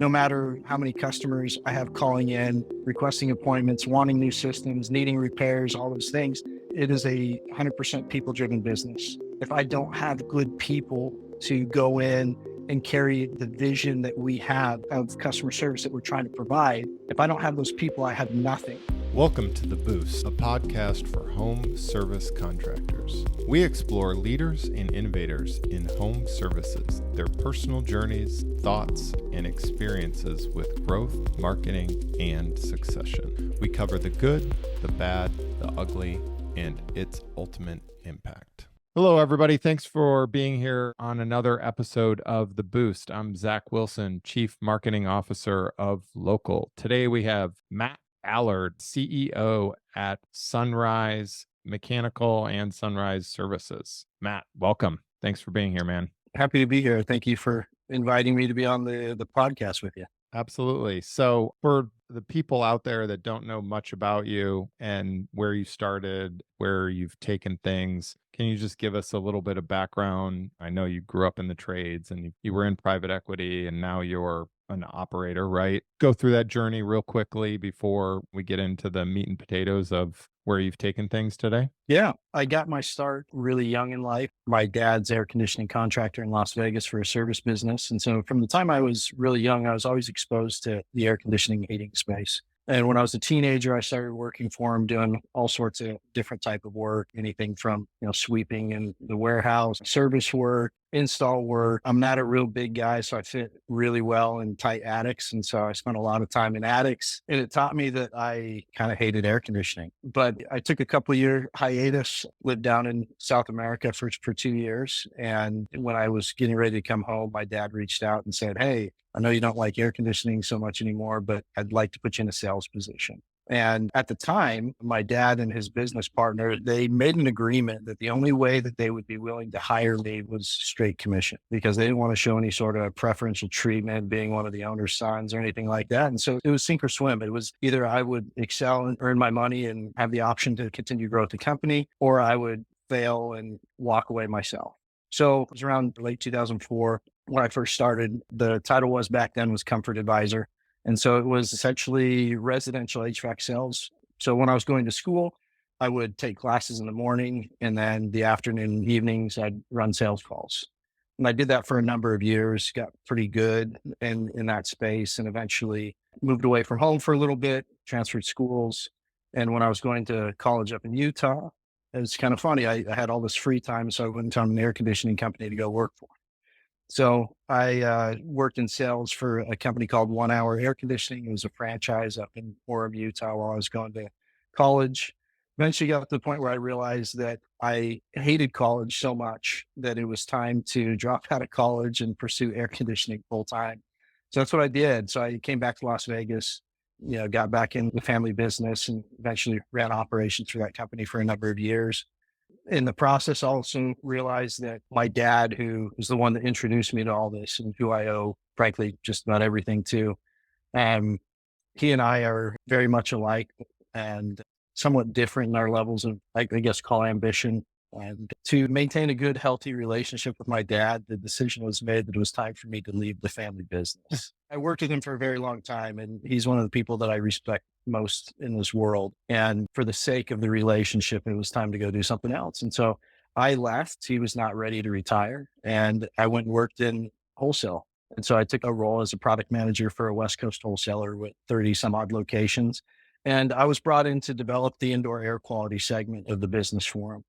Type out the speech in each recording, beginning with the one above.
No matter how many customers I have calling in, requesting appointments, wanting new systems, needing repairs, all those things, it is a 100% people-driven business. If I don't have good people to go in and carry the vision that we have of customer service that we're trying to provide, if I don't have those people, I have nothing. Welcome to The Boost, a podcast for home service contractors. We explore leaders and innovators in home services, their personal journeys, thoughts, and experiences with growth, marketing, and succession. We cover the good, the bad, the ugly, and its ultimate impact. Hello, everybody. Thanks for being here on another episode of The Boost. I'm Zach Wilson, Chief Marketing Officer of Local. Today we have Matt Ballard, CEO at Sunrise Mechanical and Sunrise Services. Matt, welcome. Thanks for being here, man. Happy to be here. Thank you for inviting me to be on the podcast with you. Absolutely. So for the people out there that don't know much about you and where you started, where you've taken things, can you just give us a little bit of background? I know you grew up in the trades and you were in private equity and now you're an operator, right? Go through that journey real quickly before we get into the meat and potatoes of where you've taken things today. Yeah, I got my start really young in life. My dad's air conditioning contractor in Las Vegas for a service business. And so from the time I was really young, I was always exposed to the air conditioning heating space. And when I was a teenager, I started working for him, doing all sorts of different type of work, anything from, sweeping in the warehouse, service work, install work. I'm not a real big guy, so I fit really well in tight attics. And so I spent a lot of time in attics, and it taught me that I kind of hated air conditioning. But I took a couple year hiatus, lived down in South America for 2 years. And when I was getting ready to come home, my dad reached out and said, "Hey, I know you don't like air conditioning so much anymore, but I'd like to put you in a sales position." And at the time, my dad and his business partner, they made an agreement that the only way that they would be willing to hire me was straight commission, because they didn't want to show any sort of preferential treatment being one of the owner's sons or anything like that. And so it was sink or swim. It was either I would excel and earn my money and have the option to continue to grow the company, or I would fail and walk away myself. So it was around late 2004 when I first started. The title was back then was Comfort Advisor. And so it was essentially residential HVAC sales. So when I was going to school, I would take classes in the morning, and then the afternoon and evenings, I'd run sales calls. And I did that for a number of years, got pretty good in that space, and eventually moved away from home for a little bit, transferred schools. And when I was going to college up in Utah, it was kind of funny. I had all this free time, so I went to an air conditioning company to go work for. So I worked in sales for a company called 1 Hour Air Conditioning. It was a franchise up in Orem, Utah, while I was going to college. Eventually got to the point where I realized that I hated college so much that it was time to drop out of college and pursue air conditioning full time. So that's what I did. So I came back to Las Vegas, got back in the family business, and eventually ran operations for that company for a number of years. In the process, also realized that my dad, who was the one that introduced me to all this and who I owe, frankly, just about everything to, he and I are very much alike and somewhat different in our levels of, I guess, call ambition. And to maintain a good, healthy relationship with my dad, the decision was made that it was time for me to leave the family business. I worked with him for a very long time, and he's one of the people that I respect most in this world. And for the sake of the relationship, it was time to go do something else. And so I left. He was not ready to retire, and I went and worked in wholesale. And so I took a role as a product manager for a West Coast wholesaler with 30 some odd locations. And I was brought in to develop the indoor air quality segment of the business for him.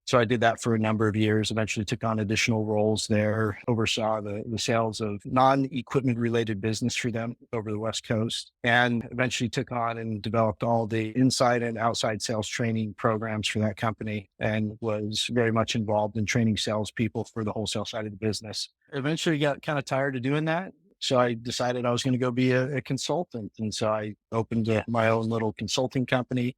So I did that for a number of years, eventually took on additional roles there, oversaw the sales of non-equipment related business for them over the West Coast, and eventually took on and developed all the inside and outside sales training programs for that company, and was very much involved in training salespeople for the wholesale side of the business. Eventually got kind of tired of doing that. So I decided I was going to go be a consultant. And so I opened my own little consulting company.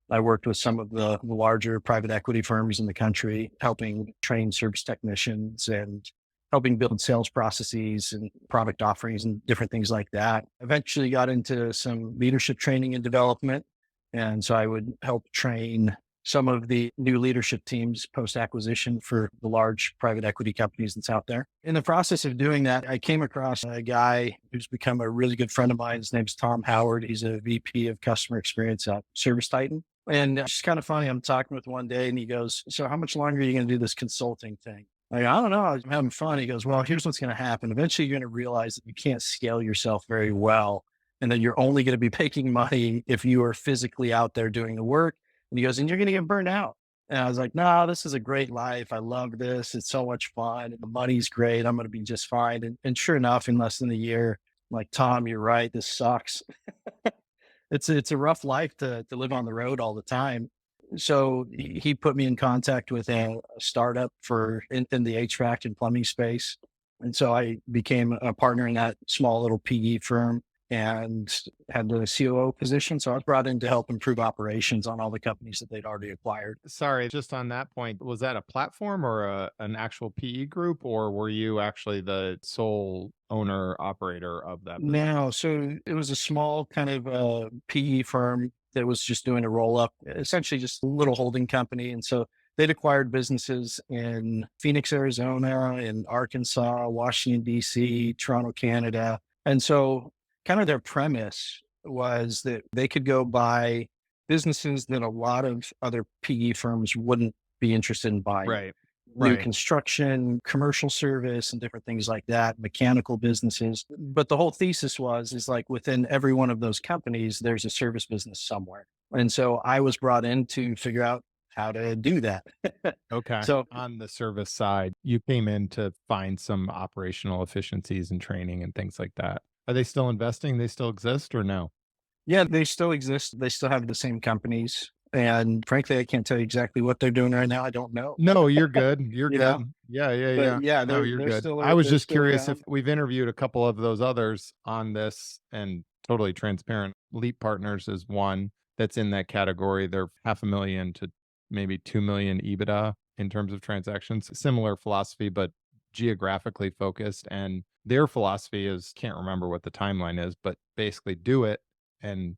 I worked with some of the larger private equity firms in the country, helping train service technicians and helping build sales processes and product offerings and different things like that. Eventually got into some leadership training and development. And so I would help train some of the new leadership teams post acquisition for the large private equity companies that's out there. In the process of doing that, I came across a guy who's become a really good friend of mine. His name's Tom Howard. He's a VP of customer experience at Service Titan. And it's kind of funny. I'm talking with one day and he goes, "So how much longer are you going to do this consulting thing?" Like, "I don't know. I'm having fun." He goes, "Well, here's what's going to happen. Eventually you're going to realize that you can't scale yourself very well and that you're only going to be making money if you are physically out there doing the work." And he goes, "And you're going to get burned out." And I was like, "No, this is a great life. I love this. It's so much fun. And the money's great. I'm going to be just fine." And sure enough, in less than a year, I'm like, "Tom, you're right. This sucks." It's a rough life to live on the road all the time. So he put me in contact with a startup in the HVAC and plumbing space. And so I became a partner in that small little PE firm and had the COO position. So I was brought in to help improve operations on all the companies that they'd already acquired. Sorry, just on that point, was that a platform or an actual PE group, or were you actually the sole owner operator of that business? No, so it was a small kind of PE firm that was just doing a roll up, essentially just a little holding company. And so they'd acquired businesses in Phoenix, Arizona, in Arkansas, Washington, D.C., Toronto, Canada. And so kind of their premise was that they could go buy businesses that a lot of other PE firms wouldn't be interested in buying. Right. New Right. construction, commercial service, and different things like that, mechanical businesses. But the whole thesis is like within every one of those companies, there's a service business somewhere. And so I was brought in to figure out how to do that. Okay. So On the service side, you came in to find some operational efficiencies and training and things like that. Are they still investing? They still exist or no? yeah, they still exist. They still have the same companies. And frankly, I can't tell you exactly what they're doing right now. I don't know, No, you're good. You're you know, good. Yeah, yeah, but yeah. yeah, No, you're they're good. still, I was they're just still curious if around. we've interviewed a couple of those others on this and totally transparent. Leap Partners is one that's in that category. They're 500,000 to maybe 2 million EBITDA in terms of transactions. Similar philosophy, but geographically focused. And their philosophy is can't remember what the timeline is, but basically do it and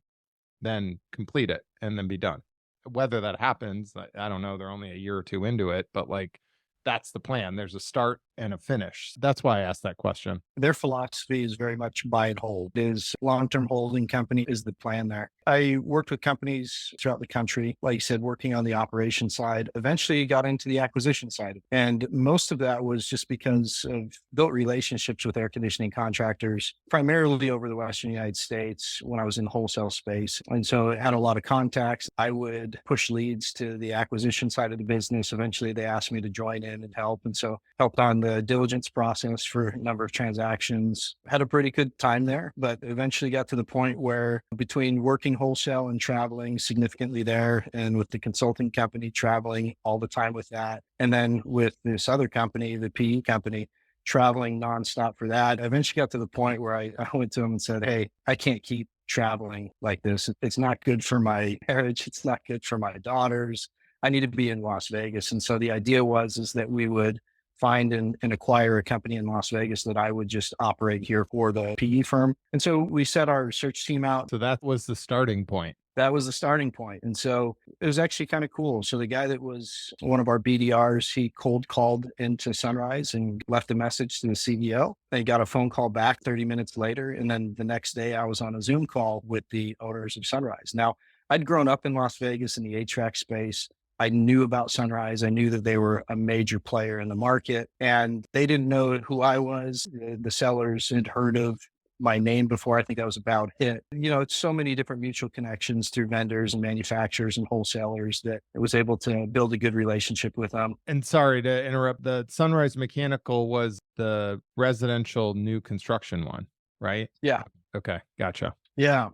then complete it and then be done. Whether that happens, I don't know. They're only a year or two into it, but like that's the plan. There's a start and a finish. That's why I asked that question. Their philosophy is very much buy and hold. Is long-term holding company is the plan there. I worked with companies throughout the country, like you said, working on the operation side, eventually got into the acquisition side. And most of that was just because of built relationships with air conditioning contractors, primarily over the Western United States when I was in the wholesale space. And so I had a lot of contacts. I would push leads to the acquisition side of the business. Eventually they asked me to join in and help. And so helped on the diligence process for a number of transactions. Had a pretty good time there, but eventually got to the point where between working wholesale and traveling significantly there, and with the consulting company traveling all the time with that, and then with this other company, the PE company, traveling nonstop for that, I eventually got to the point where I went to him and said, "Hey, I can't keep traveling like this. It's not good for my marriage. It's not good for my daughters. I need to be in Las Vegas." And so the idea is that we would find and acquire a company in Las Vegas that I would just operate here for the PE firm. And so we set our search team out. So that was the starting point. That was the starting point. And so it was actually kind of cool. So the guy that was one of our BDRs, he cold called into Sunrise and left a message to the CEO. They got a phone call back 30 minutes later. And then the next day I was on a Zoom call with the owners of Sunrise. Now, I'd grown up in Las Vegas in the HVAC space. I knew about Sunrise. I knew that they were a major player in the market, and they didn't know who I was. The sellers had heard of my name before. I think that was about it. It's so many different mutual connections through vendors and manufacturers and wholesalers that I was able to build a good relationship with them. And sorry to interrupt, the Sunrise Mechanical was the residential new construction one, right? Yeah. Okay, gotcha. Yeah.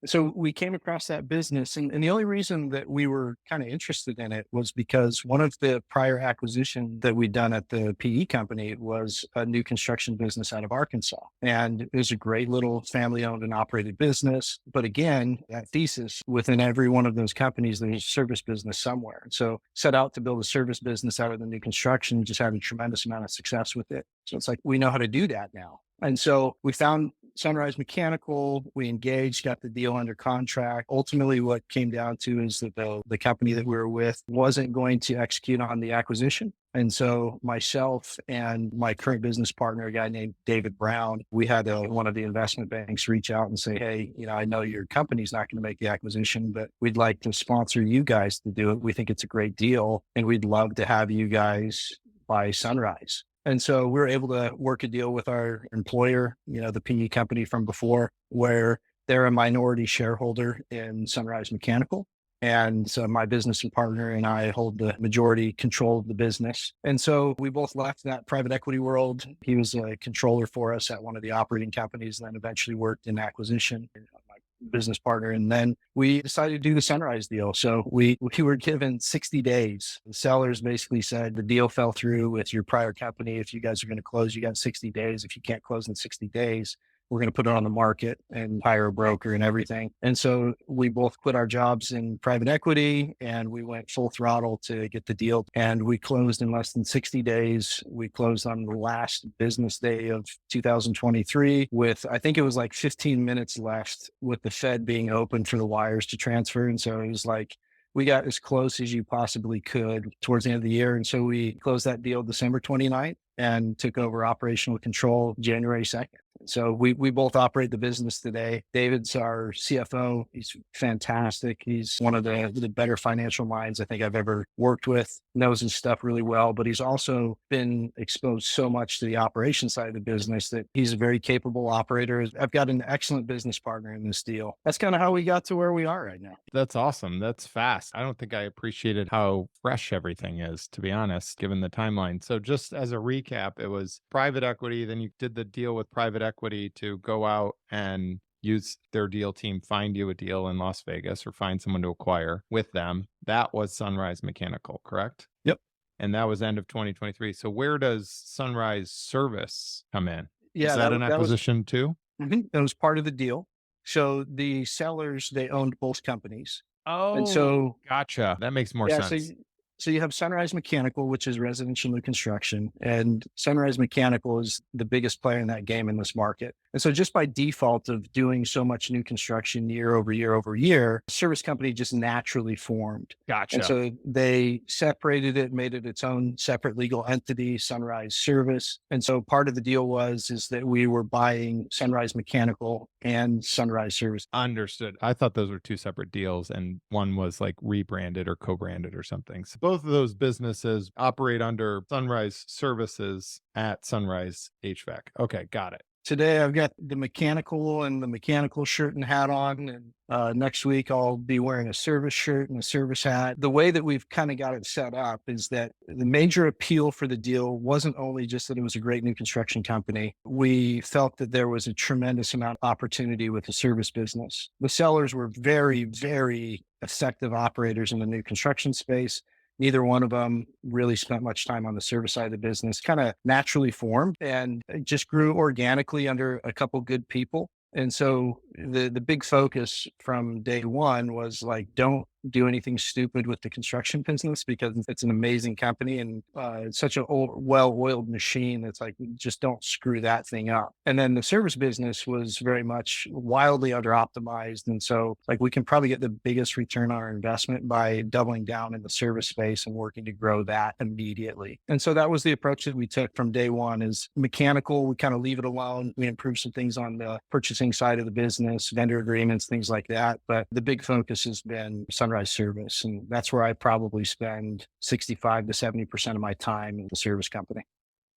So we came across that business, and the only reason that we were kind of interested in it was because one of the prior acquisition that we'd done at the PE company was a new construction business out of Arkansas. And it was a great little family owned and operated business. But again, that thesis within every one of those companies, there's a service business somewhere. And so set out to build a service business out of the new construction, just had a tremendous amount of success with it. So it's like, we know how to do that now. And so we found Sunrise Mechanical, we engaged, got the deal under contract. Ultimately, what came down to is that the company that we were with wasn't going to execute on the acquisition. And so myself and my current business partner, a guy named David Brown, we had one of the investment banks reach out and say, hey, I know your company's not going to make the acquisition, but we'd like to sponsor you guys to do it. We think it's a great deal, and we'd love to have you guys buy Sunrise. And so we were able to work a deal with our employer, the PE company from before, where they're a minority shareholder in Sunrise Mechanical. And so my business and partner and I hold the majority control of the business. And so we both left that private equity world. He was a controller for us at one of the operating companies, and then eventually worked in acquisition, my business partner. And then we decided to do the Sunrise deal. So we were given 60 days. The sellers basically said the deal fell through with your prior company. If you guys are going to close, you got 60 days. If you can't close in 60 days, we're going to put it on the market and hire a broker and everything. And so we both quit our jobs in private equity and we went full throttle to get the deal. And we closed in less than 60 days. We closed on the last business day of 2023 with, I think it was like 15 minutes left with the Fed being open for the wires to transfer. And so it was like, we got as close as you possibly could towards the end of the year. And so we closed that deal December 29th and took over operational control January 2nd. So we both operate the business today. David's our CFO. He's fantastic. He's one of the better financial minds I think I've ever worked with, knows his stuff really well, but he's also been exposed so much to the operation side of the business that he's a very capable operator. I've got an excellent business partner in this deal. That's kind of how we got to where we are right now. That's awesome. That's fast. I don't think I appreciated how fresh everything is, to be honest, given the timeline. So just as a recap, it was private equity. Then you did the deal with private equity to go out and use their deal team, find you a deal in Las Vegas or find someone to acquire with them. That was Sunrise Mechanical, correct? Yep. And that was end of 2023. So where does Sunrise Service come in? Yeah, is that an acquisition too? That was part of the deal. So the sellers, they owned both companies. Oh, and so gotcha. That makes more sense. So you have Sunrise Mechanical, which is residential new construction, and Sunrise Mechanical is the biggest player in that game in this market. And so just by default of doing so much new construction year over year over year, service company just naturally formed. Gotcha. And so they separated it, made it its own separate legal entity, Sunrise Service. And so part of the deal is that we were buying Sunrise Mechanical and Sunrise Service. Understood. I thought those were two separate deals and one was like rebranded or co-branded or something. So both of those businesses operate under Sunrise Services at Sunrise HVAC. Okay, got it. Today, I've got the mechanical shirt and hat on. And next week, I'll be wearing a service shirt and a service hat. The way that we've kind of got it set up is that the major appeal for the deal wasn't only just that it was a great new construction company. We felt that there was a tremendous amount of opportunity with the service business. The sellers were very, very effective operators in the new construction space. Neither one of them really spent much time on the service side of the business, kind of naturally formed and it just grew organically under a couple good people. And so the big focus from day one was like, don't do anything stupid with the construction business because it's an amazing company and it's such a well-oiled machine that's like, just don't screw that thing up. And then the service business was very much wildly under-optimized. And so like we can probably get the biggest return on our investment by doubling down in the service space and working to grow that immediately. And so that was the approach that we took from day one. Is mechanical, we kind of leave it alone. We improve some things on the purchasing side of the business, vendor agreements, things like that. But the big focus has been Sunrise Service. And that's where I probably spend 65 to 70% of my time in the service company.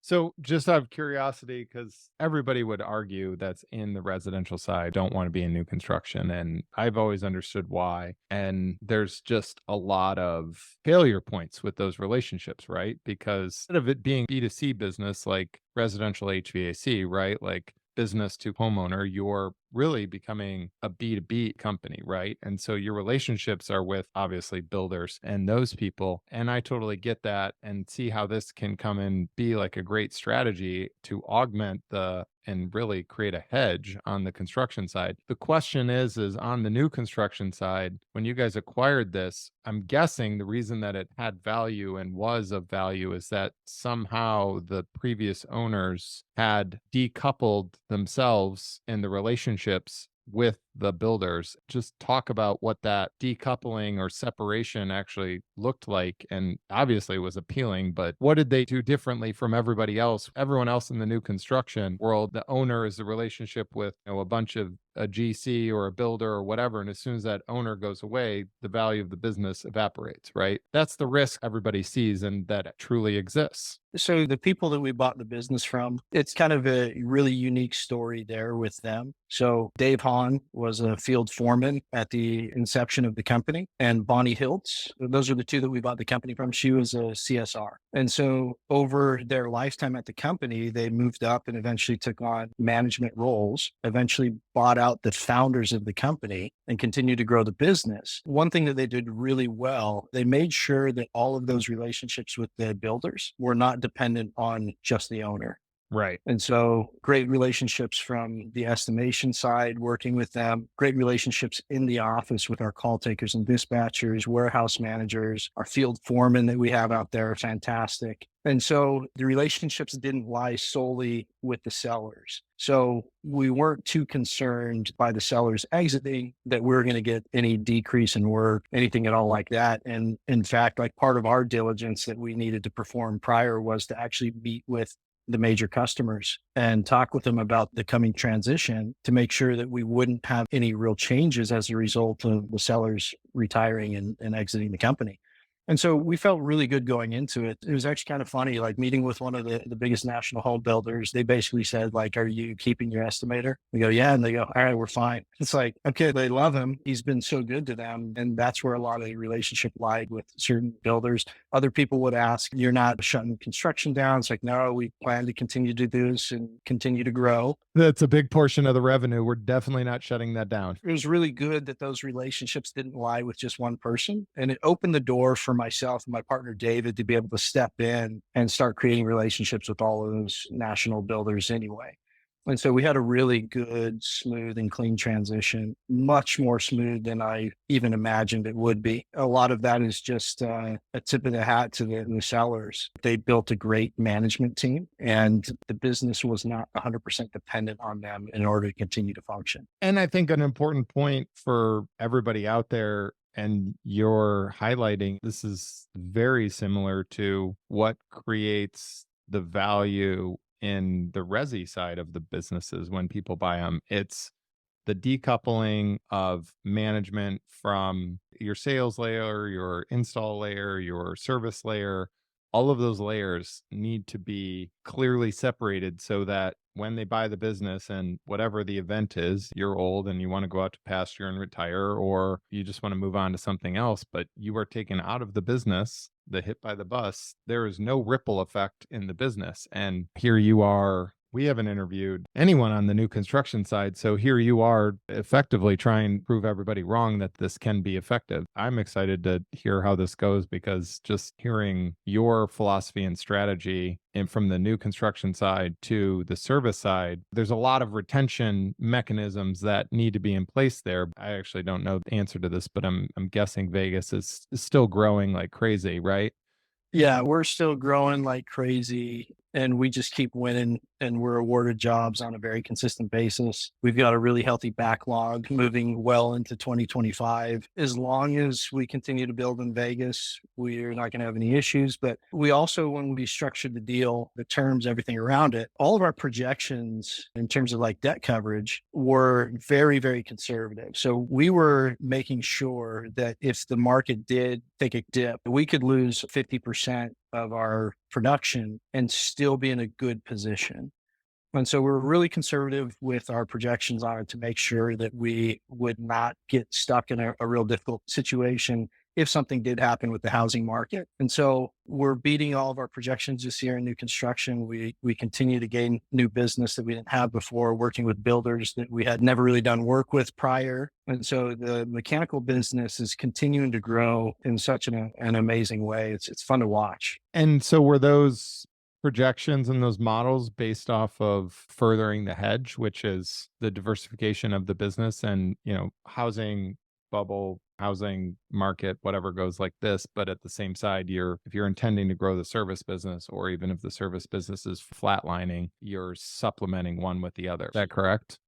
So just out of curiosity, because everybody would argue that's in the residential side, don't want to be in new construction. And I've always understood why. And there's just a lot of failure points with those relationships, right? Because instead of it being B2C business, like residential HVAC, right? Like business to homeowner, you're really becoming a B2B company, right? And so your relationships are with obviously builders and those people. And I totally get that and see how this can come and be like a great strategy to augment the and really create a hedge on the construction side. The question is on the new construction side, when you guys acquired this, I'm guessing the reason that it had value and was of value is that somehow the previous owners had decoupled themselves in the relationships with the builders. Just talk about what that decoupling or separation actually looked like. And obviously it was appealing, but what did they do differently from everybody else? Everyone else in the new construction world, the owner is the relationship with, a bunch of a GC or a builder or whatever. And as soon as that owner goes away, the value of the business evaporates, right? That's the risk everybody sees and that truly exists. So the people that we bought the business from, it's kind of a really unique story there with them. So Dave Hahn was a field foreman at the inception of the company, and Bonnie Hiltz, those are the two that we bought the company from. She was a CSR. And so over their lifetime at the company, they moved up and eventually took on management roles, eventually bought out the founders of the company and continued to grow the business. One thing that they did really well, they made sure that all of those relationships with the builders were not dependent on just the owner. Right. And so great relationships from the estimation side, working with them, great relationships in the office with our call takers and dispatchers, warehouse managers, our field foremen that we have out there are fantastic. And so the relationships didn't lie solely with the sellers. So we weren't too concerned by the sellers exiting that we were going to get any decrease in work, anything at all like that. And in fact, like part of our diligence that we needed to perform prior was to actually meet with the major customers and talk with them about the coming transition to make sure that we wouldn't have any real changes as a result of the sellers retiring and exiting the company. And so we felt really good going into it. It was actually kind of funny, like meeting with one of the biggest national home builders. They basically said, like, are you keeping your estimator? We go, yeah. And they go, all right, we're fine. It's like, okay, they love him. He's been so good to them. And that's where a lot of the relationship lied with certain builders. Other people would ask, you're not shutting construction down. It's like, no, we plan to continue to do this and continue to grow. That's a big portion of the revenue. We're definitely not shutting that down. It was really good that those relationships didn't lie with just one person. And it opened the door for myself and my partner, David, to be able to step in and start creating relationships with all of those national builders anyway. And so we had a really good, smooth and clean transition, much more smooth than I even imagined it would be. A lot of that is just a tip of the hat to the sellers. They built a great management team and the business was not 100% dependent on them in order to continue to function. And I think an important point for everybody out there, and you're highlighting, this is very similar to what creates the value in the resi side of the businesses when people buy them. It's the decoupling of management from your sales layer, your install layer, your service layer. All of those layers need to be clearly separated so that when they buy the business and whatever the event is, you're old and you want to go out to pasture and retire, or you just want to move on to something else, but you are taken out of the business, the hit by the bus, there is no ripple effect in the business. And here you are. We haven't interviewed anyone on the new construction side. So here you are effectively trying to prove everybody wrong that this can be effective. I'm excited to hear how this goes because just hearing your philosophy and strategy and from the new construction side to the service side, there's a lot of retention mechanisms that need to be in place there. I actually don't know the answer to this, but I'm guessing Vegas is still growing like crazy, right? Yeah, we're still growing like crazy and we just keep winning and we're awarded jobs on a very consistent basis. We've got a really healthy backlog moving well into 2025. As long as we continue to build in Vegas, we're not going to have any issues. But we also, when we structured the deal, the terms, everything around it, all of our projections in terms of like debt coverage were very, very conservative. So we were making sure that if the market did take a dip, we could lose 50% of our production and still be in a good position. And so we're really conservative with our projections on it to make sure that we would not get stuck in a real difficult situation if something did happen with the housing market. And so we're beating all of our projections this year in new construction. We continue to gain new business that we didn't have before, working with builders that we had never really done work with prior. And so the mechanical business is continuing to grow in such an amazing way. It's fun to watch. And so were those projections in those models based off of furthering the hedge, which is the diversification of the business and, housing bubble, housing market, whatever goes like this. But at the same side, if you're intending to grow the service business, or even if the service business is flatlining, you're supplementing one with the other. Is that correct?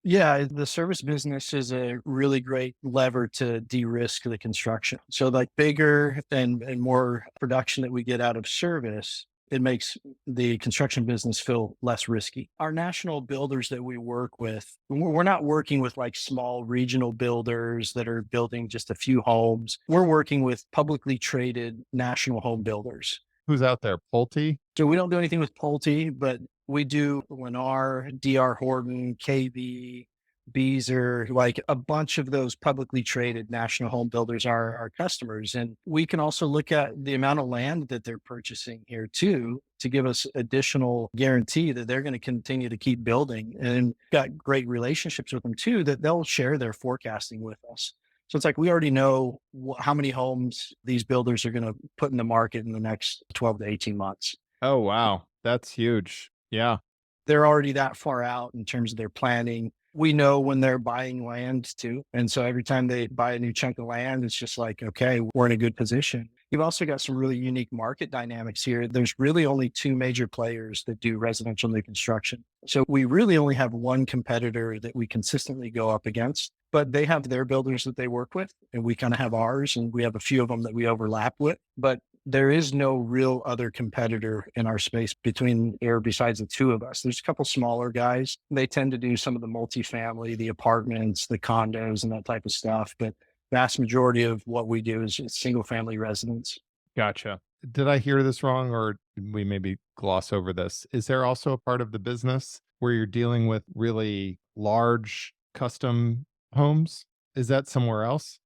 Yeah, the service business is a really great lever to de-risk the construction. So like bigger and more production that we get out of service, it makes the construction business feel less risky. Our national builders that we work with, we're not working with like small regional builders that are building just a few homes. We're working with publicly traded national home builders. Who's out there? Pulte? So we don't do anything with Pulte, but we do Lennar, DR Horton, KB, Beazer, like a bunch of those publicly traded national home builders are our customers. And we can also look at the amount of land that they're purchasing here too, to give us additional guarantee that they're going to continue to keep building, and got great relationships with them too, that they'll share their forecasting with us. So it's like we already know how many homes these builders are going to put in the market in the next 12 to 18 months. Oh, wow. That's huge. Yeah. They're already that far out in terms of their planning. We know when they're buying land too. And so every time they buy a new chunk of land, it's just like, okay, we're in a good position. You've also got some really unique market dynamics here. There's really only two major players that do residential new construction. So we really only have one competitor that we consistently go up against, but they have their builders that they work with, and we kind of have ours, and we have a few of them that we overlap with. But there is no real other competitor in our space besides the two of us. There's a couple smaller guys. They tend to do some of the multifamily, the apartments, the condos, and that type of stuff. But vast majority of what we do is single family residence. Gotcha. Did I hear this wrong, or did we maybe gloss over this? Is there also a part of the business where you're dealing with really large custom homes? Is that somewhere else?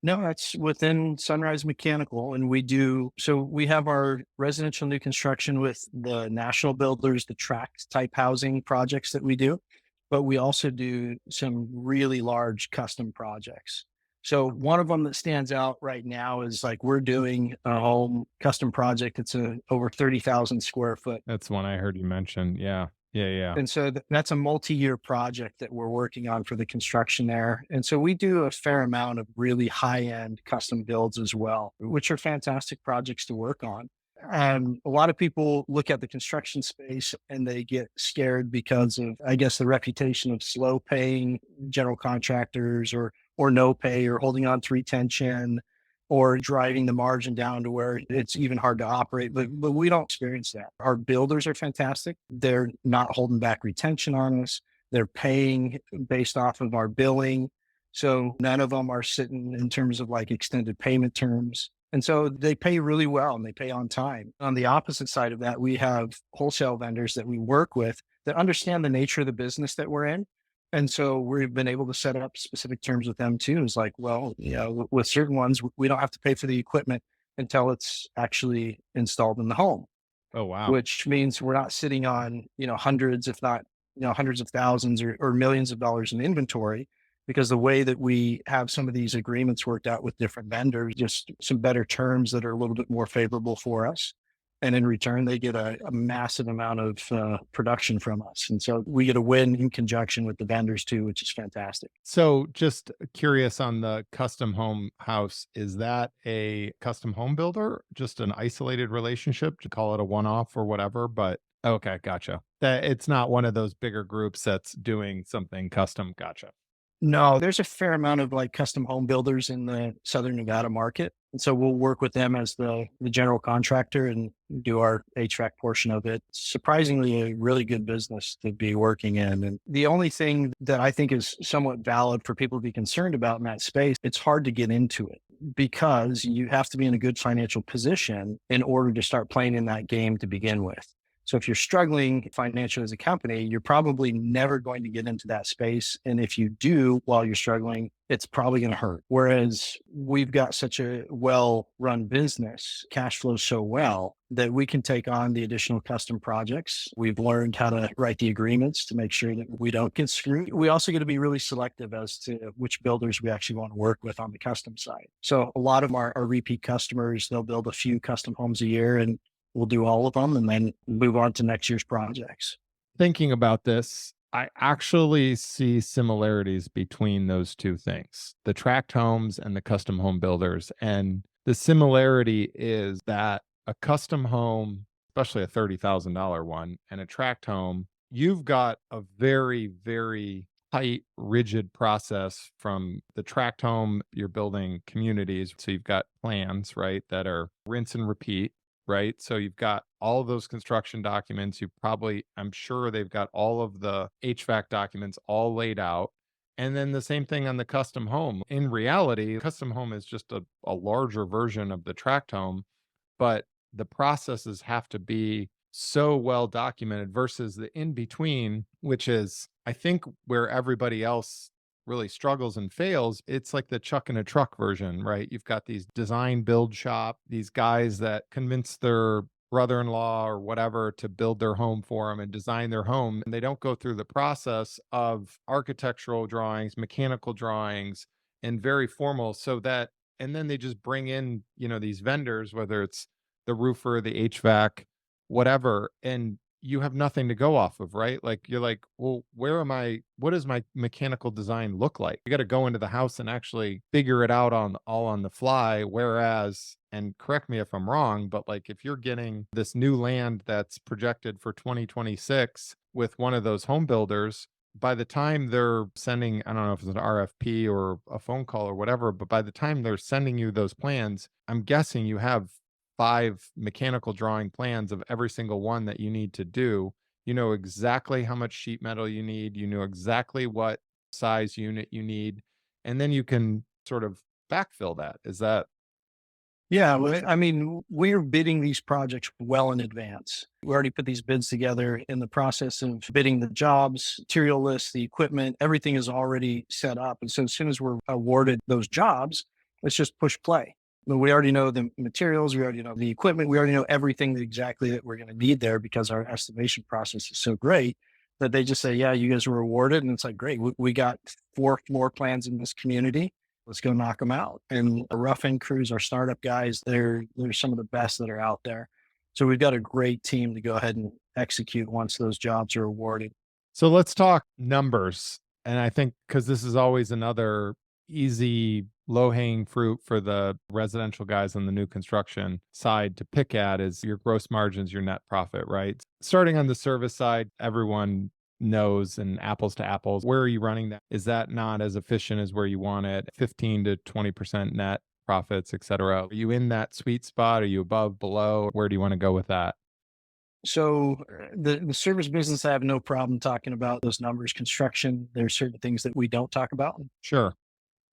No, that's within Sunrise Mechanical. And we have our residential new construction with the national builders, the tract type housing projects that we do, but we also do some really large custom projects. So one of them that stands out right now is like we're doing a home custom project. It's over 30,000 square foot. That's one I heard you mention. Yeah. Yeah. Yeah. And so that's a multi-year project that we're working on for the construction there. And so we do a fair amount of really high-end custom builds as well, which are fantastic projects to work on. And a lot of people look at the construction space and they get scared because of, I guess, the reputation of slow paying general contractors or no pay or holding on to retention or driving the margin down to where it's even hard to operate. But we don't experience that. Our builders are fantastic. They're not holding back retention on us. They're paying based off of our billing. So none of them are sitting in terms of like extended payment terms. And so they pay really well and they pay on time. On the opposite side of that, we have wholesale vendors that we work with that understand the nature of the business that we're in. And so we've been able to set up specific terms with them too. It's like, well, with certain ones, we don't have to pay for the equipment until it's actually installed in the home. Oh, wow. Which means we're not sitting on, hundreds, if not, hundreds of thousands or millions of dollars in inventory, because the way that we have some of these agreements worked out with different vendors, just some better terms that are a little bit more favorable for us. And in return, they get a massive amount of production from us. And so we get a win in conjunction with the vendors too, which is fantastic. So just curious on the custom home house, is that a custom home builder, just an isolated relationship to call it a one-off or whatever? But okay, gotcha. That it's not one of those bigger groups that's doing something custom. Gotcha. No, there's a fair amount of like custom home builders in the Southern Nevada market. And so we'll work with them as the general contractor and do our HVAC portion of it. Surprisingly, a really good business to be working in. And the only thing that I think is somewhat valid for people to be concerned about in that space, it's hard to get into it because you have to be in a good financial position in order to start playing in that game to begin with. So if you're struggling financially as a company, you're probably never going to get into that space. And if you do while you're struggling, it's probably going to hurt. Whereas we've got such a well-run business, cash flows so well that we can take on the additional custom projects. We've learned how to write the agreements to make sure that we don't get screwed. We also get to be really selective as to which builders we actually want to work with on the custom side. So a lot of our repeat customers, they'll build a few custom homes a year, and we'll do all of them and then move on to next year's projects. Thinking about this, I actually see similarities between those two things, the tract homes and the custom home builders. And the similarity is that a custom home, especially a $30,000 one, and a tract home, you've got a very, very tight, rigid process. From the tract home, you're building communities. So you've got plans, right, that are rinse and repeat, right? So you've got all of those construction documents. You probably, I'm sure they've got all of the HVAC documents all laid out. And then the same thing on the custom home. In reality, custom home is just a larger version of the tract home, but the processes have to be so well documented versus the in between, which is, I think, where everybody else really struggles and fails. It's like the chuck in a truck version, right? You've got these design build shop, these guys that convince their brother-in-law or whatever to build their home for them and design their home. And they don't go through the process of architectural drawings, mechanical drawings, and very formal, so that, and then they just bring in, these vendors, whether it's the roofer, the HVAC, whatever, and you have nothing to go off of, right? Like, you're like, well, what does my mechanical design look like? You got to go into the house and actually figure it out all on the fly. Whereas, and correct me if I'm wrong, but like, if you're getting this new land that's projected for 2026 with one of those home builders, by the time they're sending, I don't know if it's an RFP or a phone call or whatever, but by the time they're sending you those plans, I'm guessing you have 5 mechanical drawing plans of every single one that you need to do. You know exactly how much sheet metal you need. You know exactly what size unit you need. And then you can sort of backfill that. Is that? Yeah, I mean, we're bidding these projects well in advance. We already put these bids together. In the process of bidding the jobs, material lists, the equipment, everything is already set up. And so as soon as we're awarded those jobs, let's just push play. But we already know the materials, we already know the equipment, we already know everything exactly that we're going to need there, because our estimation process is so great that they just say, yeah, you guys were awarded. And it's like, great, we got 4 floor plans in this community. Let's go knock them out. And our rough end crews, our startup guys, they're some of the best that are out there. So we've got a great team to go ahead and execute once those jobs are awarded. So let's talk numbers. And I think, because this is always another easy, low hanging fruit for the residential guys on the new construction side to pick at, is your gross margins, your net profit, right? Starting on the service side, everyone knows, and apples to apples, where are you running that? Is that not as efficient as where you want it? 15 to 20% net profits, et cetera. Are you in that sweet spot? Are you above, below? Where do you want to go with that? So the service business, I have no problem talking about those numbers. Construction, there's certain things that we don't talk about. Sure.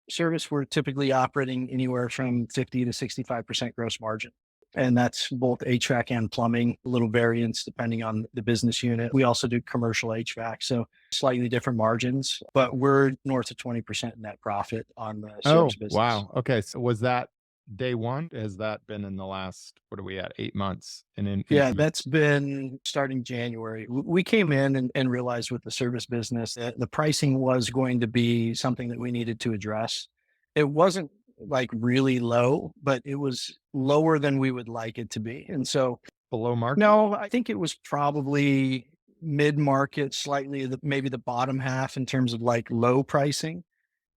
Service, we're typically operating anywhere from 50 to 65% gross margin. And that's both HVAC and plumbing, a little variance depending on the business unit. We also do commercial HVAC, so slightly different margins, but we're north of 20% net profit on the Oh, service business. wow. Okay. So was that day one? Has that been in the last, what are we at, 8 months? Yeah, that's been starting January. We came in and realized with the service business that the pricing was going to be something that we needed to address. It wasn't like really low, but it was lower than we would like it to be. And so, below market? no, I think it was probably mid market, slightly maybe the bottom half in terms of like low pricing.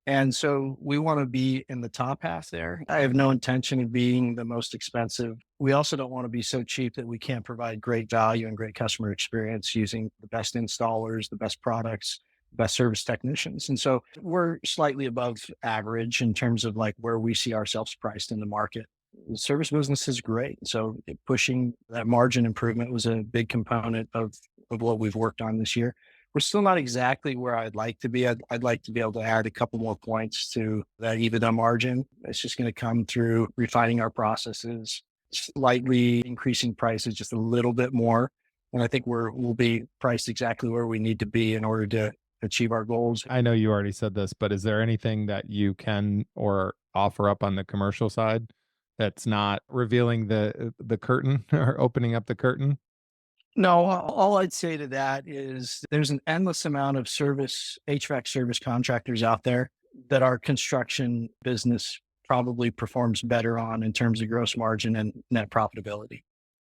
And so we want to be in the top half there. I have no intention of being the most expensive. We also don't want to be so cheap that we can't provide great value and great customer experience using the best installers, the best products, best service technicians. And so we're slightly above average in terms of like where we see ourselves priced in the market. The service business is great. So pushing that margin improvement was a big component of what we've worked on this year. We're still not exactly where I'd like to be. I'd like to be able to add a couple more points to that EBITDA margin. It's just going to come through refining our processes, slightly increasing prices just a little bit more. And I think we'll be priced exactly where we need to be in order to achieve our goals. I know you already said this, but is there anything that you can or offer up on the commercial side that's not revealing the curtain or opening up the curtain? No, all I'd say to that is there's an endless amount of HVAC service contractors out there that our construction business probably performs better on in terms of gross margin and net profitability.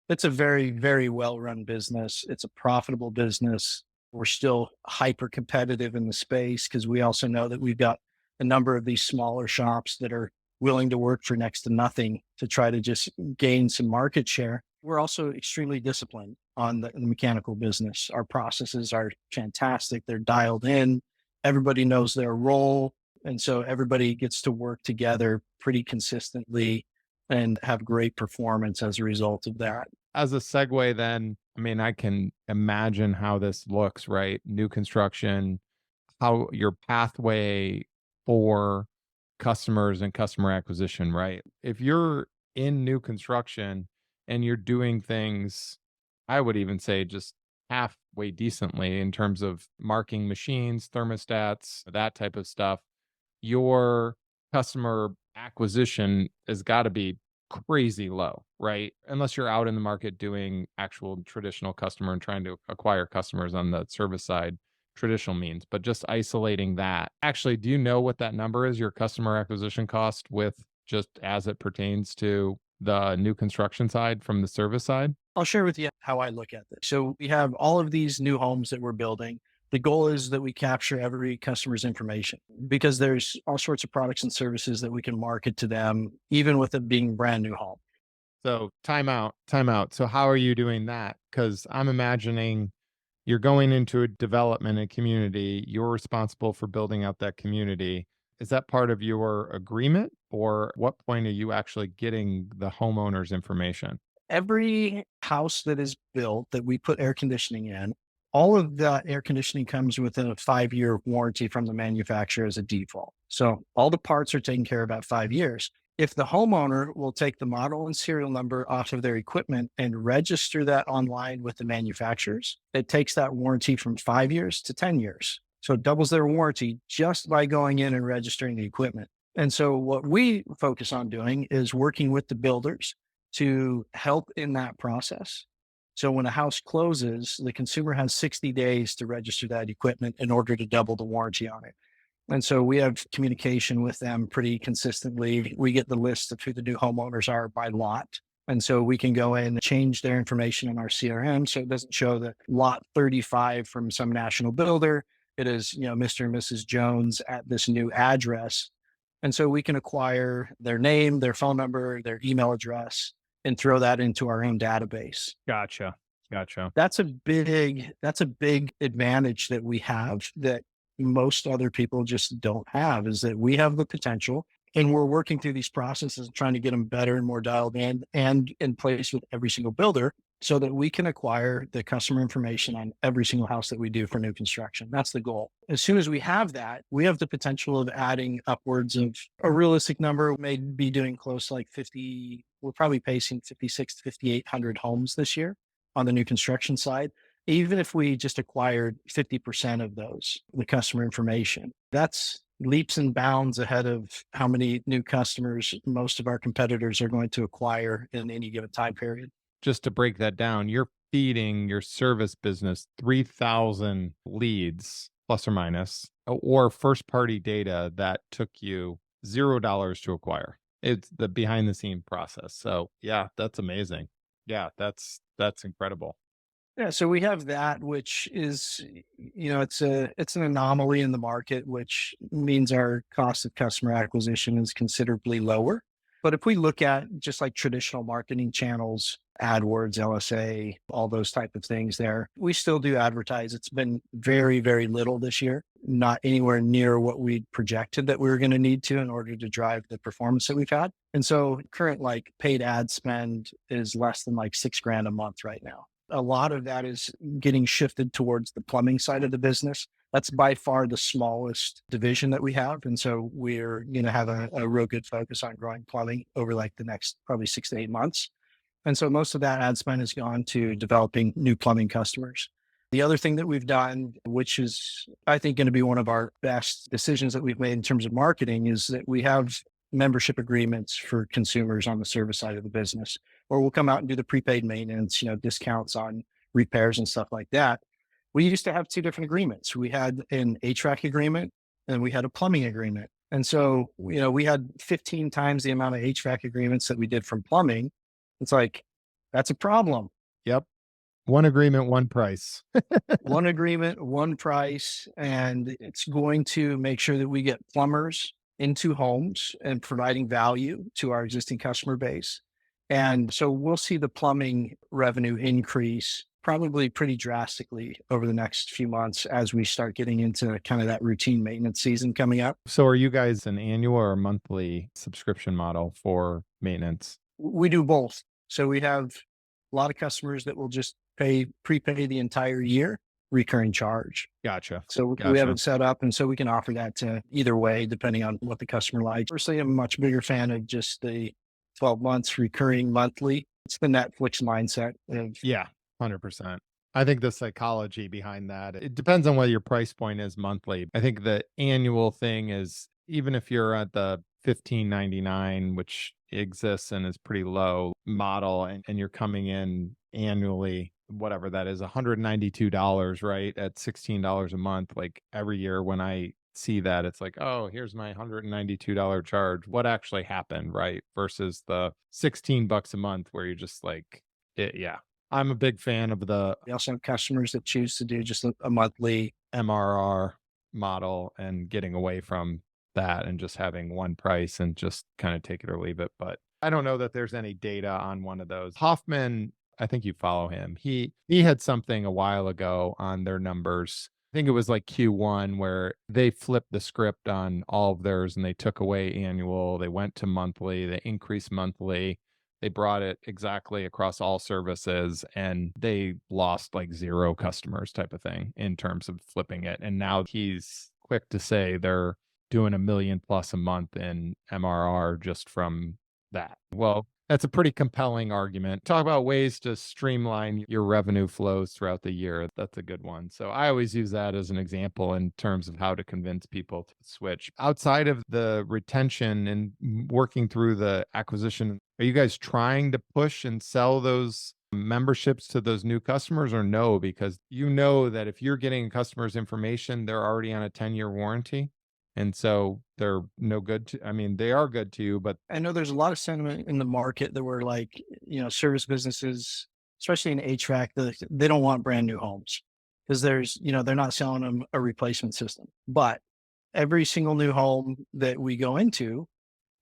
It's a very, very well-run business. It's a profitable business. We're still hyper competitive in the space because we also know that we've got a number of these smaller shops that are willing to work for next to nothing to try to just gain some market share. We're also extremely disciplined on the mechanical business. Our processes are fantastic. They're dialed in. Everybody knows their role. And so everybody gets to work together pretty consistently and have great performance as a result of that. As a segue, then, I mean, I can imagine how this looks, right? New construction, how your pathway for customers and customer acquisition, right? If you're in new construction and you're doing things, I would even say just halfway decently in terms of marking machines, thermostats, that type of stuff, your customer acquisition has got to be crazy low, right? Unless you're out in the market doing actual traditional customer and trying to acquire customers on the service side, traditional means, but just isolating that. Actually, do you know what that number is, your customer acquisition cost with just as it pertains to the new construction side from the service side? I'll share with you how I look at this. So we have all of these new homes that we're building. The goal is that we capture every customer's information because there's all sorts of products and services that we can market to them, even with it being brand new home. So time out, time out. So how are you doing that? Because I'm imagining you're going into a development and community. You're responsible for building out that community. Is that part of your agreement, or what point are you actually getting the homeowner's information? Every house that is built that we put air conditioning in, all of that air conditioning comes within a 5-year warranty from the manufacturer as a default. So all the parts are taken care of about 5 years. If the homeowner will take the model and serial number off of their equipment and register that online with the manufacturers, it takes that warranty from 5 years to 10 years. So it doubles their warranty just by going in and registering the equipment. And so what we focus on doing is working with the builders to help in that process. So when a house closes, the consumer has 60 days to register that equipment in order to double the warranty on it. And so we have communication with them pretty consistently. We get the list of who the new homeowners are by lot. And so we can go in and change their information in our CRM. So it doesn't show the lot 35 from some national builder. It is, Mr. and Mrs. Jones at this new address. And so we can acquire their name, their phone number, their email address, and throw that into our own database. Gotcha. Gotcha. That's a big advantage that we have that most other people just don't have, is that we have the potential and we're working through these processes, trying to get them better and more dialed in and in place with every single builder so that we can acquire the customer information on every single house that we do for new construction. That's the goal. As soon as we have that, we have the potential of adding upwards of a realistic number, may be doing close to like 50. We're probably pacing 56 to 5,800 homes this year on the new construction side. Even if we just acquired 50% of those, the customer information, that's leaps and bounds ahead of how many new customers most of our competitors are going to acquire in any given time period. Just to break that down, you're feeding your service business 3,000 leads plus or minus, or first party data that took you $0 to acquire. It's the behind the scene process. So yeah, that's amazing. Yeah, that's incredible. Yeah, so we have that, which is, it's an anomaly in the market, which means our cost of customer acquisition is considerably lower. But if we look at just like traditional marketing channels, AdWords, LSA, all those type of things there, we still do advertise. It's been very, very little this year, not anywhere near what we projected that we were going to need to in order to drive the performance that we've had. And so current like paid ad spend is less than like $6,000 a month right now. A lot of that is getting shifted towards the plumbing side of the business. That's by far the smallest division that we have. And so we're going to have a real good focus on growing plumbing over like the next probably 6 to 8 months. And so most of that ad spend has gone to developing new plumbing customers. The other thing that we've done, which is, I think, going to be one of our best decisions that we've made in terms of marketing, is that we have membership agreements for consumers on the service side of the business, or we'll come out and do the prepaid maintenance, discounts on repairs and stuff like that. We used to have two different agreements. We had an HVAC agreement and we had a plumbing agreement. And so, we had 15 times the amount of HVAC agreements that we did from plumbing. It's like, That's a problem. Yep. One agreement, one price. One agreement, one price, and it's going to make sure that we get plumbers into homes and providing value to our existing customer base. And so we'll see the plumbing revenue increase probably pretty drastically over the next few months as we start getting into kind of that routine maintenance season coming up. So are you guys an annual or monthly subscription model for maintenance? We do both. So we have a lot of customers that will just prepay the entire year, recurring charge. Gotcha. So we have it set up. And so we can offer that to either way, depending on what the customer likes. Personally, I'm a much bigger fan of just the 12 months recurring monthly. It's the Netflix mindset of, Yeah, 100%. I think the psychology behind that, it depends on what your price point is monthly. I think the annual thing is, even if you're at the $15.99, which exists and is pretty low model, and you're coming in annually, whatever that is, $192, right? At $16 a month. Like every year when I see that, it's like, oh, here's my $192 charge. What actually happened, right? Versus the $16 a month where you're just like, yeah. I'm a big fan of the we also have customers that choose to do just a monthly. MRR model and getting away from that and just having one price and just kind of take it or leave it. But I don't know that there's any data on one of those. Hoffman, I think you follow him. He had something a while ago on their numbers. I think it was like Q1 where they flipped the script on all of theirs and they took away annual. They went to monthly, they increased monthly. They brought it exactly across all services and they lost like 0 customers type of thing in terms of flipping it. And now he's quick to say they're doing $1 million plus a month in MRR just from that. Well, that's a pretty compelling argument. Talk about ways to streamline your revenue flows throughout the year. That's a good one. So I always use that as an example in terms of how to convince people to switch. Outside of the retention and working through the acquisition, are you guys trying to push and sell those memberships to those new customers or no? Because you know that if you're getting customers' information, they're already on a 10-year warranty. And so they're no good to, I mean, they are good to you, but I know there's a lot of sentiment in the market that we're like, service businesses, especially in HVAC, they don't want brand new homes because they're not selling them a replacement system. But every single new home that we go into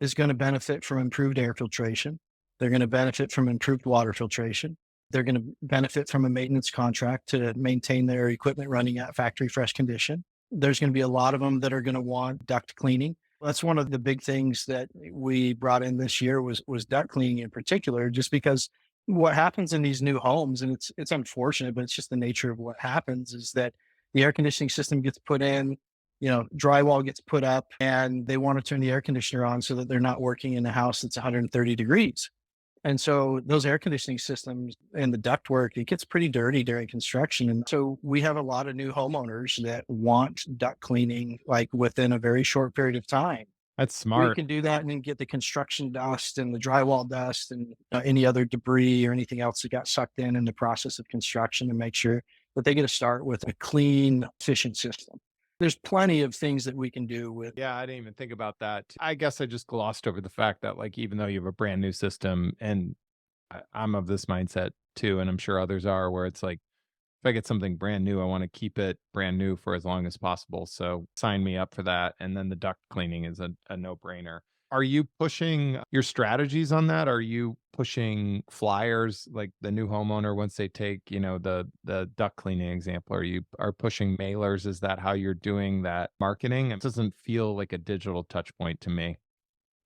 is going to benefit from improved air filtration. They're going to benefit from improved water filtration. They're going to benefit from a maintenance contract to maintain their equipment running at factory fresh condition. There's going to be a lot of them that are going to want duct cleaning. That's one of the big things that we brought in this year was duct cleaning in particular, just because what happens in these new homes, and it's unfortunate, but it's just the nature of what happens, is that the air conditioning system gets put in, drywall gets put up, and they want to turn the air conditioner on so that they're not working in a house that's 130 degrees. And so those air conditioning systems and the ductwork, it gets pretty dirty during construction. And so we have a lot of new homeowners that want duct cleaning like within a very short period of time. that's We smart. can do that and then get the construction dust and the drywall dust and any other debris or anything else that got sucked in the process of construction and make sure that they get to start with a clean, efficient system. There's plenty of things that we can do with. Yeah, I didn't even think about that. I guess I just glossed over the fact that, like, even though you have a brand new system, and I'm of this mindset too, and I'm sure others are, where it's like, if I get something brand new, I want to keep it brand new for as long as possible. So sign me up for that. And then the duct cleaning is a no-brainer. Are you pushing your strategies on that? Are you pushing flyers like the new homeowner once they take, the duct cleaning example? Are pushing mailers? Is that how you're doing that marketing? It doesn't feel like a digital touch point to me.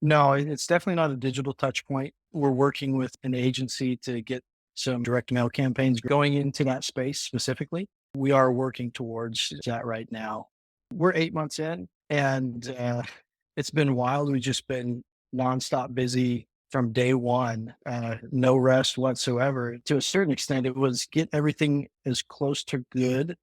No, it's definitely not a digital touch point. We're working with an agency to get some direct mail campaigns going into that space specifically. We are working towards that right now. We're 8 months in and it's been wild. We've just been nonstop busy from day one, no rest whatsoever. To a certain extent, it was get everything as close to good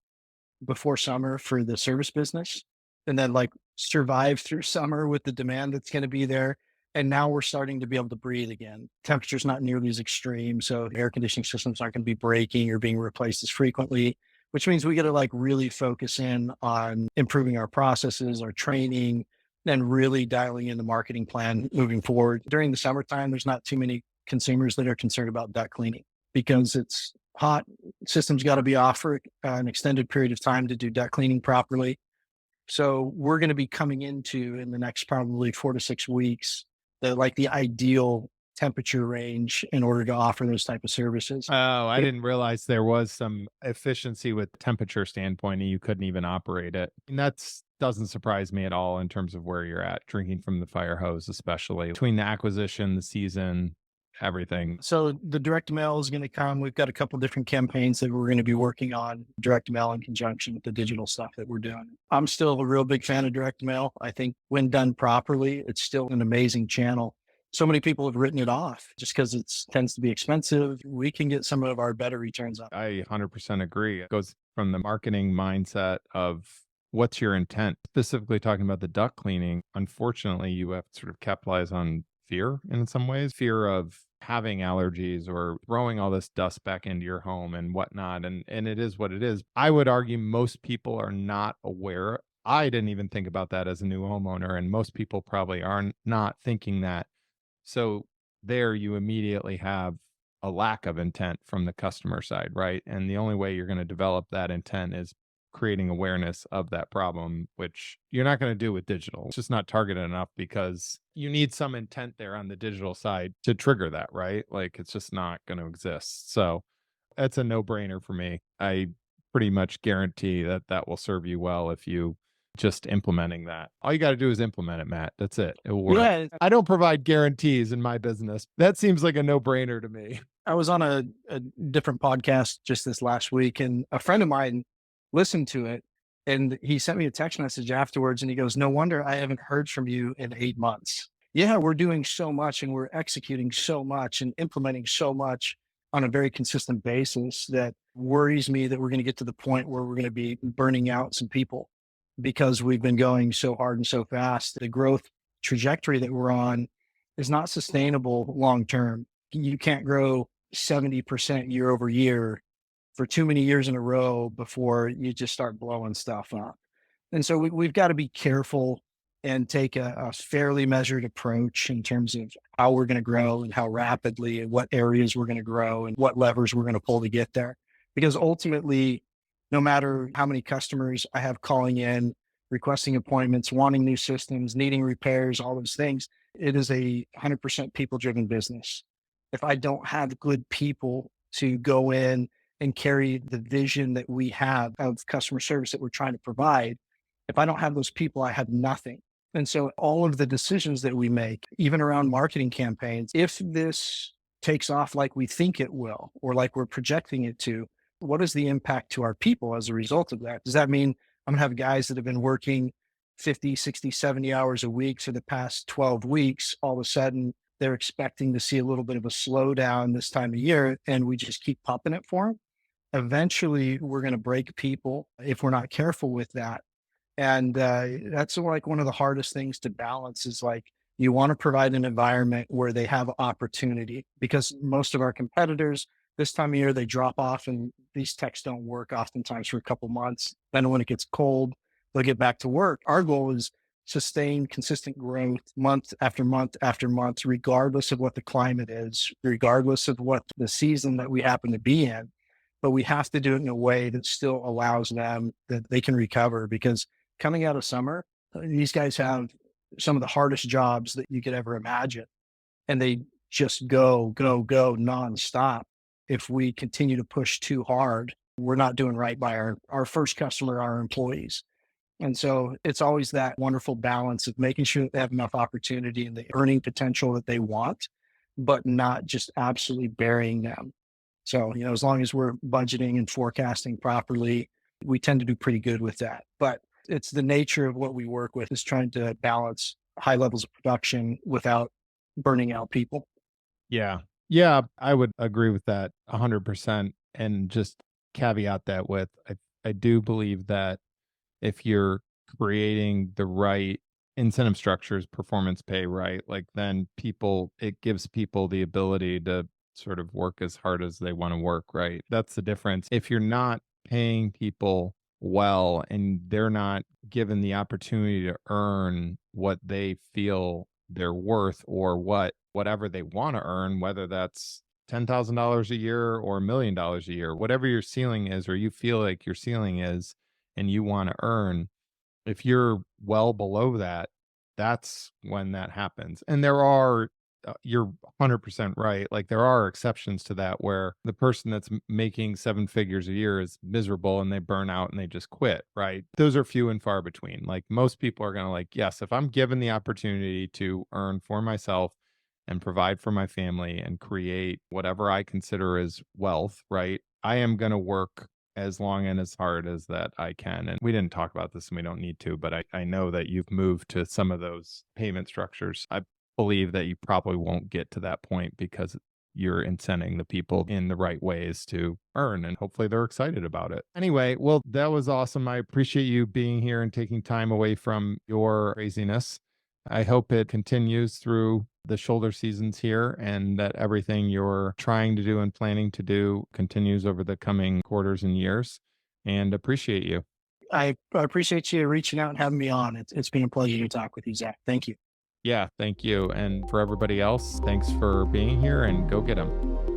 before summer for the service business and then like survive through summer with the demand that's going to be there. And now we're starting to be able to breathe again. Temperature's not nearly as extreme. So air conditioning systems aren't going to be breaking or being replaced as frequently, which means we got to like really focus in on improving our processes, our training, and really dialing in the marketing plan moving forward. During the summertime, there's not too many consumers that are concerned about duct cleaning. because it's hot. System's got to be off for an extended period of time to do duct cleaning properly. So we're going to be coming into in the next probably 4 to 6 weeks, the ideal temperature range in order to offer those type of services. Oh, I didn't realize there was some efficiency with temperature standpoint and you couldn't even operate it. And that's doesn't surprise me at all in terms of where you're at, drinking from the fire hose, especially between the acquisition, the season, everything. So the direct mail is going to come. We've got a couple different campaigns that we're going to be working on direct mail in conjunction with the digital stuff that we're doing. I'm still a real big fan of direct mail. I think when done properly, it's still an amazing channel. So many people have written it off just because it tends to be expensive. We can get some of our better returns on it. I 100% agree. It goes from the marketing mindset of what's your intent, specifically talking about the duct cleaning. Unfortunately, you have to sort of capitalize on fear in some ways, fear of having allergies or throwing all this dust back into your home and whatnot. And it is what it is. I would argue most people are not aware. I didn't even think about that as a new homeowner, and most people probably are not thinking that. So there you immediately have a lack of intent from the customer side, right? And the only way you're going to develop that intent is creating awareness of that problem, which you're not going to do with digital. It's just not targeted enough because you need some intent there on the digital side to trigger that, right? Like it's just not going to exist. So that's a no-brainer for me. I pretty much guarantee that that will serve you well if you just implementing that. All you got to do is implement it, Matt. That's it. It will work. Yeah, I don't provide guarantees in my business. That seems like a no-brainer to me. I was on a different podcast just this last week, and a friend of mine listened to it, and he sent me a text message afterwards, and he goes, "No wonder I haven't heard from you in 8 months." Yeah, we're doing so much, and we're executing so much and implementing so much on a very consistent basis that worries me that we're going to get to the point where we're going to be burning out some people because we've been going so hard and so fast. The growth trajectory that we're on is not sustainable long term. You can't grow 70% year over year for too many years in a row before you just start blowing stuff up. And so we've got to be careful and take a fairly measured approach in terms of how we're going to grow and how rapidly and what areas we're going to grow and what levers we're going to pull to get there. Because ultimately, no matter how many customers I have calling in, requesting appointments, wanting new systems, needing repairs, all those things, it is a 100% people driven business. If I don't have good people to go in and carry the vision that we have of customer service that we're trying to provide, if I don't have those people, I have nothing. And so all of the decisions that we make, even around marketing campaigns, if this takes off like we think it will, or like we're projecting it to, what is the impact to our people as a result of that? Does that mean I'm going to have guys that have been working 50, 60, 70 hours a week for the past 12 weeks? All of a sudden, they're expecting to see a little bit of a slowdown this time of year, and we just keep pumping it for them. Eventually, we're going to break people if we're not careful with that. And that's like one of the hardest things to balance is like, you want to provide an environment where they have opportunity, because most of our competitors this time of year, they drop off and these techs don't work oftentimes for a couple months. Then when it gets cold, they'll get back to work. Our goal is sustain consistent growth month after month after month, regardless of what the climate is, regardless of what the season that we happen to be in. But we have to do it in a way that still allows them that they can recover, because coming out of summer, these guys have some of the hardest jobs that you could ever imagine. And they just go nonstop. If we continue to push too hard, we're not doing right by our first customer, our employees. And so it's always that wonderful balance of making sure that they have enough opportunity and the earning potential that they want, but not just absolutely burying them. So, as long as we're budgeting and forecasting properly, we tend to do pretty good with that. But it's the nature of what we work with, is trying to balance high levels of production without burning out people. Yeah. Yeah, I would agree with that 100%. And just caveat that with, I do believe that if you're creating the right incentive structures, performance pay, right, like then it gives people the ability to sort of work as hard as they want to work, right? That's the difference. If you're not paying people well and they're not given the opportunity to earn what they feel they're worth, or whatever they want to earn, whether that's $10,000 a year or $1 million a year, whatever your ceiling is, or you feel like your ceiling is, and you want to earn, if you're well below that, that's when that happens. And there are, you're 100% right. Like there are exceptions to that where the person that's making seven figures a year is miserable and they burn out and they just quit, right? Those are few and far between. Like most people are going to like, yes, if I'm given the opportunity to earn for myself and provide for my family and create whatever I consider as wealth, right? I am going to work as long and as hard as that I can. And we didn't talk about this and we don't need to, but I know that you've moved to some of those payment structures. I believe that you probably won't get to that point because you're incenting the people in the right ways to earn, and hopefully they're excited about it. Anyway, well, that was awesome. I appreciate you being here and taking time away from your craziness. I hope it continues through the shoulder seasons here and that everything you're trying to do and planning to do continues over the coming quarters and years, and appreciate you. I appreciate you reaching out and having me on. It's been a pleasure to talk with you, Zach. Thank you. Yeah, thank you. And for everybody else, thanks for being here and go get them.